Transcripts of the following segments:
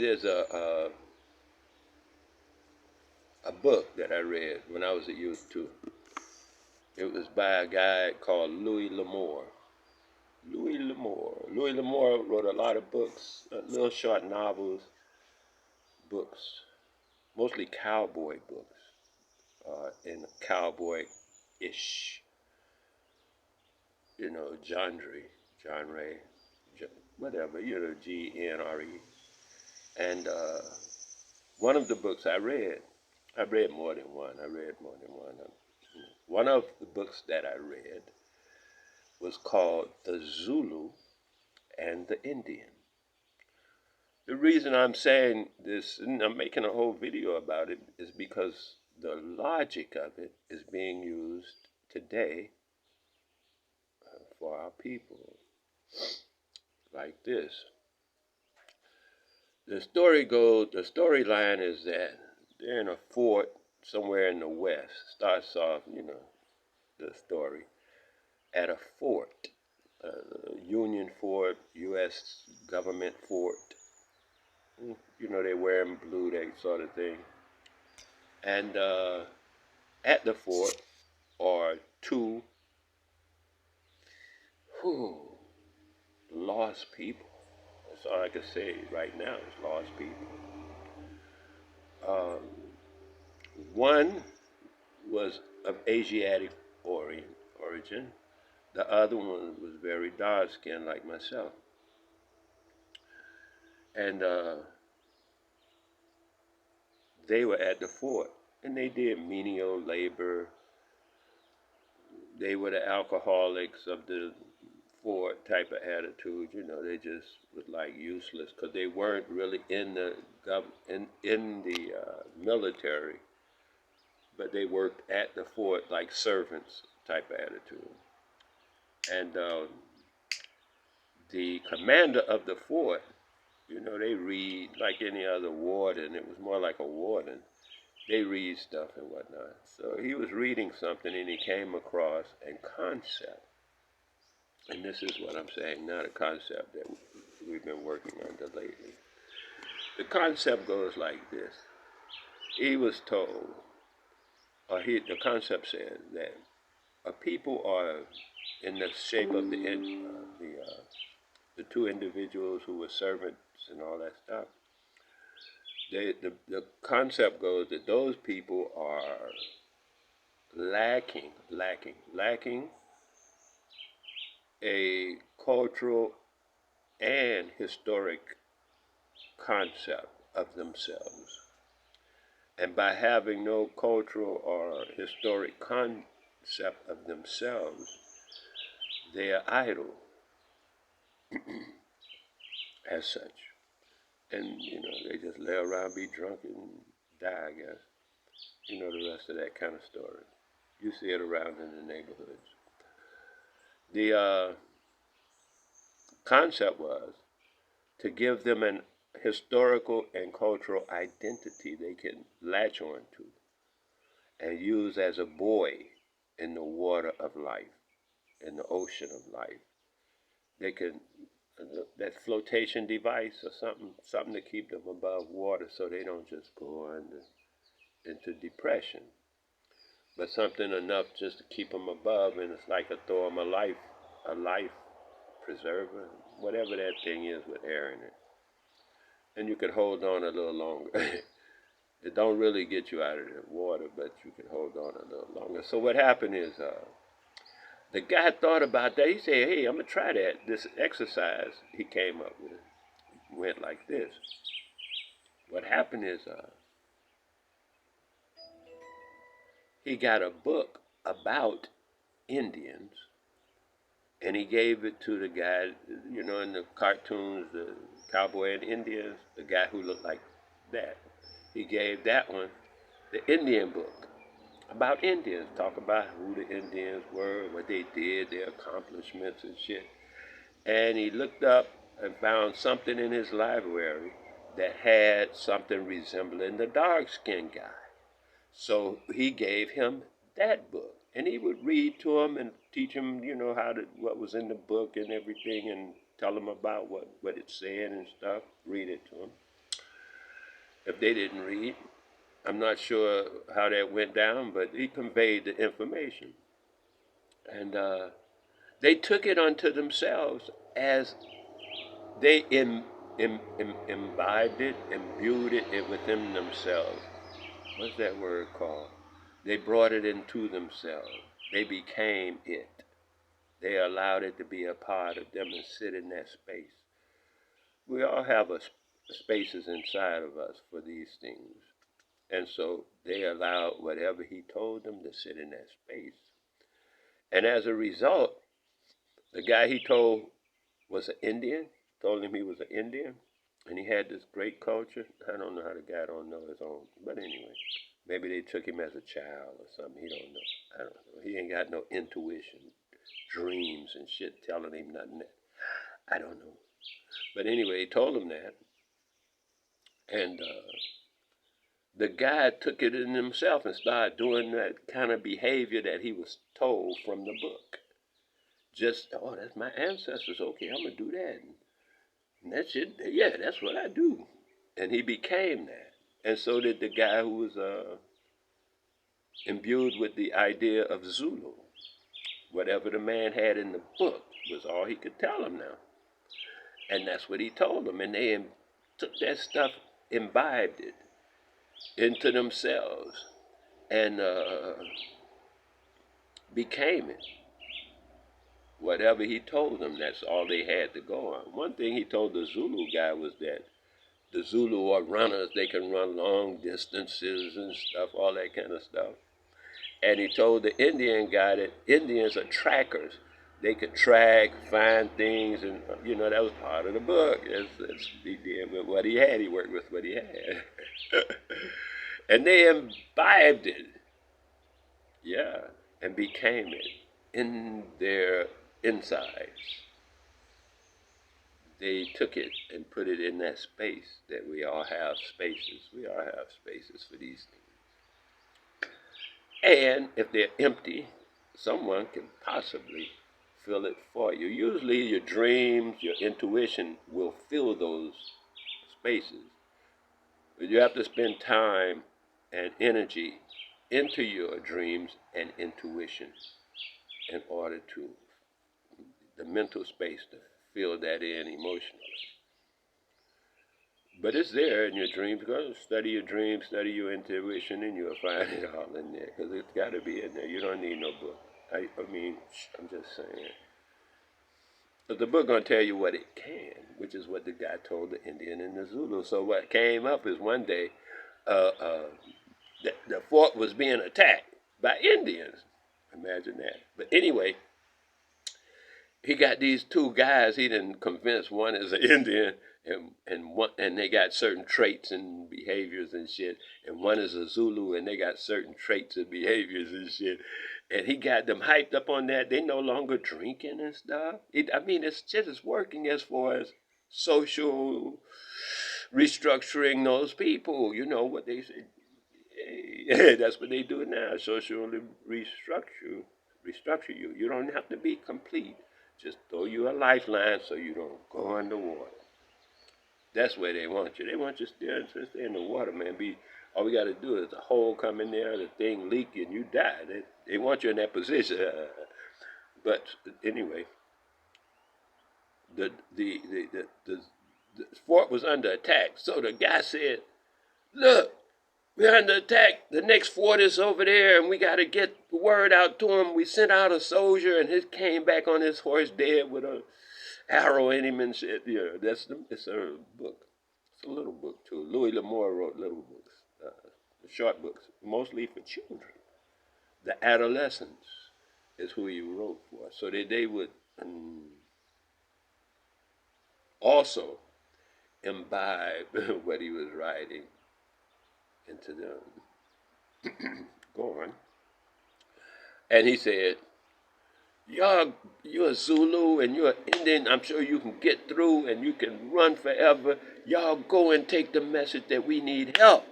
there's a book that I read when I was a youth too. It was by a guy called Louis L'Amour. Louis L'Amour wrote a lot of books, little short novels, books, mostly cowboy books, in cowboy-ish, genre, whatever, GNRE. And one of the books I read more than one. One of the books that I read was called The ZULU and the Indian. The reason I'm saying this, and I'm making a whole video about it, is because the logic of it is being used today for our people. Like this. The storyline is that they're in a fort somewhere in the West. Starts off, the story at a fort, Union Fort, U.S. government fort. They wear them blue, that sort of thing. And at the fort are two lost people. That's all I can say right now is lost people. One was of Asiatic origin. The other one was very dark skinned like myself. And they were at the fort, and they did menial labor. They were the alcoholics of the fort type of attitude. They just was like useless because they weren't really in the military, but they worked at the fort like servants type of attitude. And the commander of the fort, they read like any other warden. It was more like a warden. They read stuff and whatnot. So he was reading something and he came across a concept. And this is what I'm saying, not a concept that we've been working under lately. The concept goes like this. He was told, the concept says that people are in the shape of the two individuals who were servants and all that stuff. The concept goes that those people are lacking a cultural and historic concept of themselves. And by having no cultural or historic concept of themselves, they are idle as such. And, they just lay around, be drunk, and die, I guess. The rest of that kind of story. You see it around in the neighborhoods. The concept was to give them an historical and cultural identity they can latch on to and use as a buoy in the water of life, in the ocean of life. They can, that flotation device or something to keep them above water so they don't just go into depression, but something enough just to keep them above, and it's like throw them a life preserver, whatever that thing is with air in it. And you can hold on a little longer. It don't really get you out of the water, but you can hold on a little longer. So what happened is, the guy thought about that. He said, hey, I'm going to try that. This exercise he came up with went like this. What happened is, he got a book about Indians, and he gave it to the guy, in the cartoons, the cowboy and Indians, the guy who looked like that. He gave that one the Indian book about Indians, talk about who the Indians were, what they did, their accomplishments and shit. And he looked up and found something in his library that had something resembling the dark-skinned guy. So he gave him that book. And he would read to him and teach him, what was in the book and everything, and tell him about what it said and stuff, read it to him. if they didn't read. I'm not sure how that went down, but he conveyed the information. And they took it unto themselves as they imbibed it, imbued it within themselves. What's that word called? They brought it into themselves. They became it. They allowed it to be a part of them and sit in that space. We all have spaces inside of us for these things. And so they allowed whatever he told them to sit in that space. And as a result, the guy he told was an Indian, told him he was an Indian, and he had this great culture. I don't know how the guy don't know his own, but anyway, maybe they took him as a child or something. He don't know. I don't know. He ain't got no intuition, dreams and shit telling him nothing. I don't know. But anyway, he told him that, and the guy took it in himself and started doing that kind of behavior that he was told from the book. Just, oh, that's my ancestors. Okay, I'm going to do that. And that's it. Yeah, that's what I do. And he became that. And so did the guy who was imbued with the idea of Zulu. Whatever the man had in the book was all he could tell him now. And that's what he told them. And they took that stuff, imbibed it into themselves, and became it. Whatever he told them, that's all they had to go on. One thing he told the Zulu guy was that the Zulu are runners. They can run long distances and stuff, all that kind of stuff. And he told the Indian guy that Indians are trackers. They could track, find things, and, that was part of the book. He did with what he had. He worked with what he had. And they imbibed it. Yeah, and became it in their insides. They took it and put it in that space that we all have spaces. We all have spaces for these things. And if they're empty, someone can possibly fill it for you. Usually your dreams, your intuition will fill those spaces. But you have to spend time and energy into your dreams and intuition in order to the mental space to fill that in emotionally. But it's there in your dreams. Go study your dreams, study your intuition, and you'll find it all in there, because it's got to be in there. You don't need no book. I mean, I'm just saying. But the book going to tell you what it can, which is what the guy told the Indian and the Zulu. So what came up is one day the fort was being attacked by Indians. Imagine that. But anyway, he got these two guys. He didn't convince. One is an Indian, and they got certain traits and behaviors and shit. And one is a Zulu, and they got certain traits and behaviors and shit. And he got them hyped up on that. They no longer drinking and stuff. It's just working as far as social restructuring those people. You know what they say. Yeah, that's what they do now. Socially restructure you. You don't have to be complete. Just throw you a lifeline so you don't go underwater. That's where they want you. They want you to stay in the water, man. All we got to do is a hole come in there, the thing leak, and you die. They want you in that position. But anyway, the fort was under attack. So the guy said, "Look, we're under attack. The next fort is over there, and we got to get the word out to him." We sent out a soldier, and he came back on his horse dead with a arrow in him and shit. It's a book. It's a little book too. Louis L'Amour wrote little books, short books, mostly for children. The adolescents is who he wrote for, so that they would also imbibe what he was writing into them. Go on. And he said, you're a Zulu and you're Indian. I'm sure you can get through and you can run forever. Y'all go and take the message that we need help.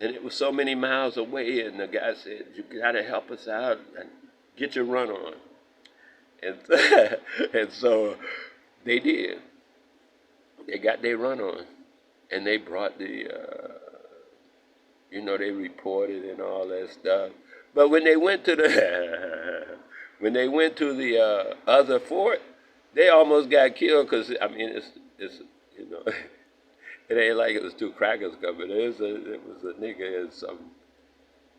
And it was so many miles away, and the guy said, you got to help us out and get your run on. And, and so they did. They got their run on. and they brought the, they reported and all that stuff. But when they went to the, when they went to the other fort, they almost got killed because I mean it's you know it ain't like it was two crackers coming. It was a nigga and some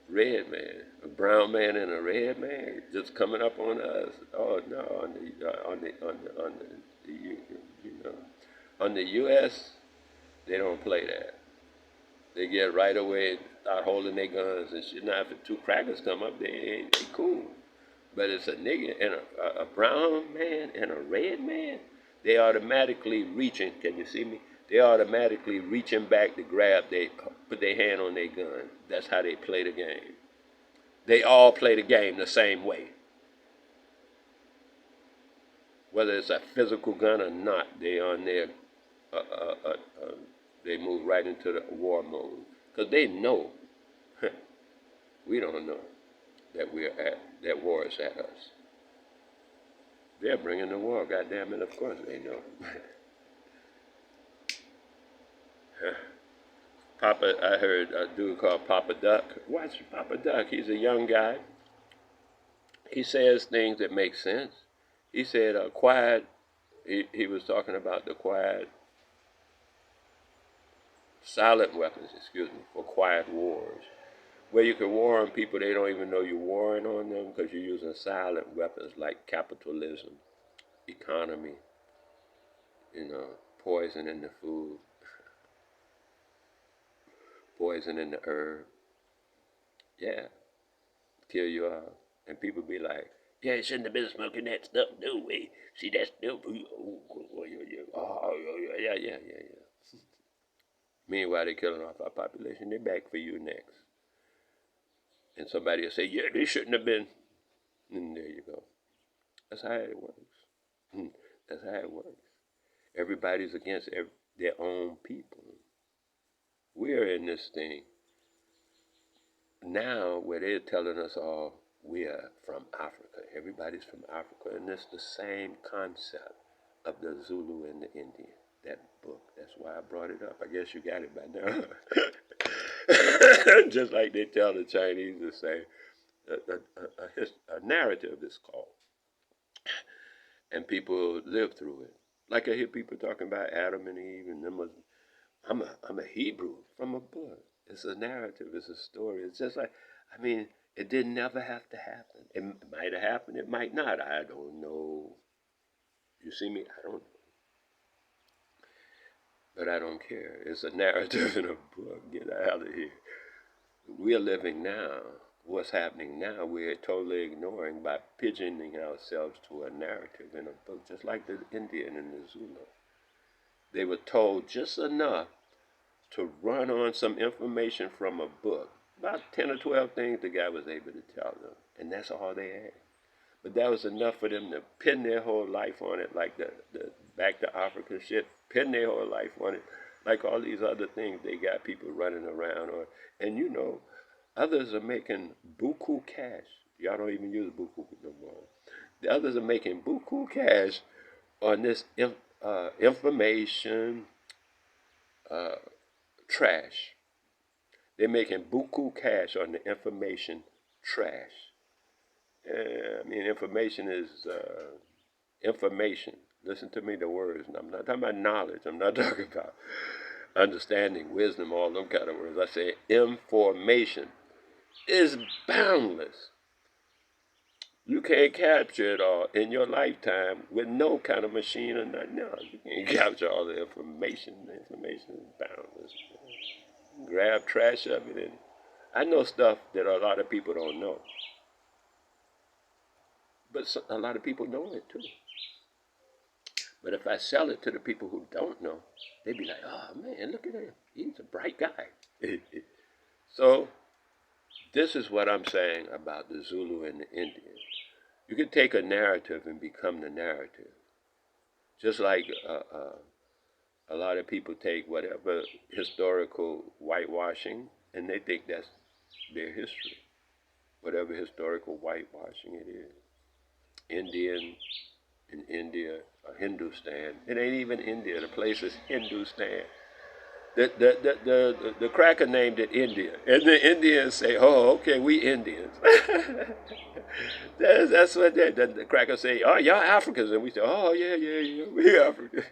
red man, a brown man and a red man just coming up on us. Oh no, on the U.S. they don't play that. They get right away and start holding their guns and shit. Now if the two crackers come up, they cool. But it's a nigga and a brown man and a red man. They automatically reaching. Can you see me? They automatically reaching back to grab. They put their hand on their gun. That's how they play the game. They all play the game the same way. Whether it's a physical gun or not, they on there. They move right into the war mode because they know we don't know that war is at us. They're bringing the war, goddamn it. Of course they know. Papa, I heard a dude called Papa Duck. Watch Papa Duck. He's a young guy. He says things that make sense. He said quiet. He was talking about the quiet, silent weapons, for quiet wars. Where you can war on people, they don't even know you're warring on them because you're using silent weapons like capitalism, economy, poison in the food, poison in the herb. Yeah, kill you off. And people be like, yeah, you shouldn't have been smoking that stuff, no way. See, that stuff, yeah. Meanwhile, they're killing off our population. They're back for you next. And somebody will say, yeah, they shouldn't have been. And there you go. That's how it works. That's how it works. Everybody's against their own people. We're in this thing now where they're telling us all we are from Africa. Everybody's from Africa. And it's the same concept of the Zulu and the Indian. That book. That's why I brought it up. I guess you got it by now. Just like they tell the Chinese to say, a narrative is called. And people live through it. Like I hear people talking about Adam and Eve, and them. I'm a Hebrew from a book. It's a narrative. It's a story. It's just like, it didn't never have to happen. It might have happened. It might not. I don't know. You see me? I don't know. But I don't care. It's a narrative in a book. Get out of here. We're living now. What's happening now, we're totally ignoring by pigeoning ourselves to a narrative in a book, just like the Indian and the Zulu. They were told just enough to run on some information from a book. About 10 or 12 things the guy was able to tell them. And that's all they had. But that was enough for them to pin their whole life on it, like the Back to Africa shit, pin their whole life on it, like all these other things they got people running around on. And others are making buku cash. Y'all don't even use buku no more. The others are making buku cash on this information trash. They're making buku cash on the information trash. Information is information. Listen to me, the words. And I'm not talking about knowledge. I'm not talking about understanding, wisdom, all them kind of words. I say information is boundless. You can't capture it all in your lifetime with no kind of machine or nothing else. You can't capture all the information. The information is boundless. Grab trash of it. And I know stuff that a lot of people don't know. But a lot of people know it too. But if I sell it to the people who don't know, they'd be like, oh man, look at him. He's a bright guy. So this is what I'm saying about the Zulu and the Indian. You can take a narrative and become the narrative. Just like a lot of people take whatever historical whitewashing and they think that's their history. Whatever historical whitewashing it is. Indian in India, or Hindustan. It ain't even India. The place is Hindustan. The cracker named it India, and the Indians say, "Oh, okay, we Indians." That's what the cracker say. Oh, y'all Africans, and we say, "Oh, yeah, yeah, yeah, we Africans."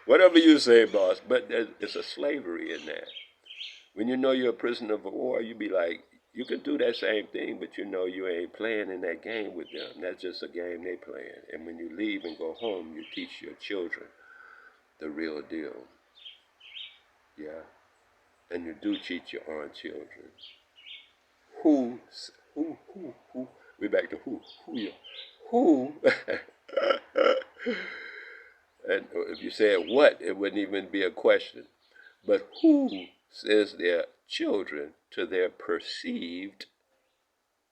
Whatever you say, boss, but it's a slavery in there. When you know you're a prisoner of war, you be like, you can do that same thing, but you know you ain't playing in that game with them. That's just a game they playing. And when you leave and go home, you teach your children the real deal. Yeah. And you do teach your own children. Who, who? We back to who. And if you said what, it wouldn't even be a question. But who says their children to their perceived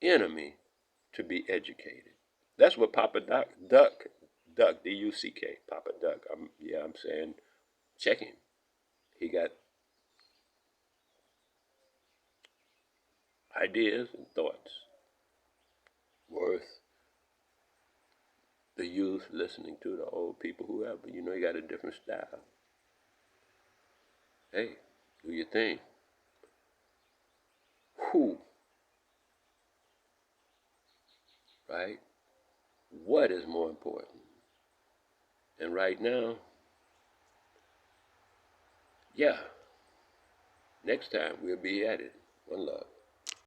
enemy to be educated? That's what Papa Duck, D-U-C-K, Papa Duck. I'm saying, check him. He got ideas and thoughts worth the youth listening to, the old people, whoever. You know, he got a different style. Hey, do your thing. Who, right? What is more important? And right now, yeah, next time we'll be at it. One love.